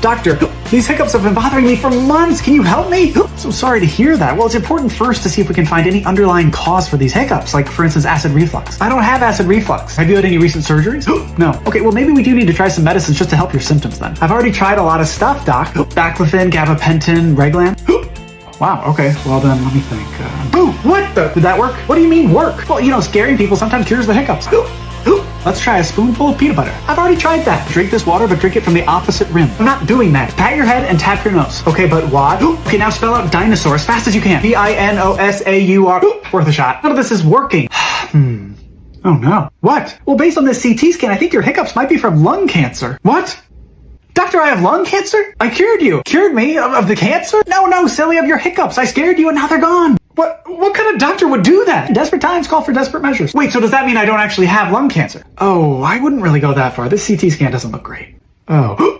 Doctor, these hiccups have been bothering me for months. Can you help me? So sorry to hear that. Well, it's important first to see if we can find any underlying cause for these hiccups, like, for instance, acid reflux. I don't have acid reflux. Have you had any recent surgeries? No. Okay, well, maybe we do need to try some medicines just to help your symptoms then. I've already tried a lot of stuff, Doc. Baclofen, gabapentin, Reglan. Wow, okay, well then, let me think. Boo! What the? Did that work? What do you mean work? Well, you know, scaring people sometimes cures the hiccups. Let's try a spoonful of peanut butter. I've already tried that. Drink this water, but drink it from the opposite rim. I'm not doing that. Pat your head and tap your nose. Okay, but what? Okay, now spell out dinosaur as fast as you can. D-I-N-O-S-A-U-R. Worth a shot. None of this is working. Oh no. What? Well, based on this CT scan, I think your hiccups might be from lung cancer. What? Doctor, I have lung cancer? I cured you. Cured me of the cancer? No, silly, of your hiccups. I scared you and now they're gone. What kind of doctor would do that? Desperate times call for desperate measures. Wait, so does that mean I don't actually have lung cancer? Oh, I wouldn't really go that far. This CT scan doesn't look great. Oh.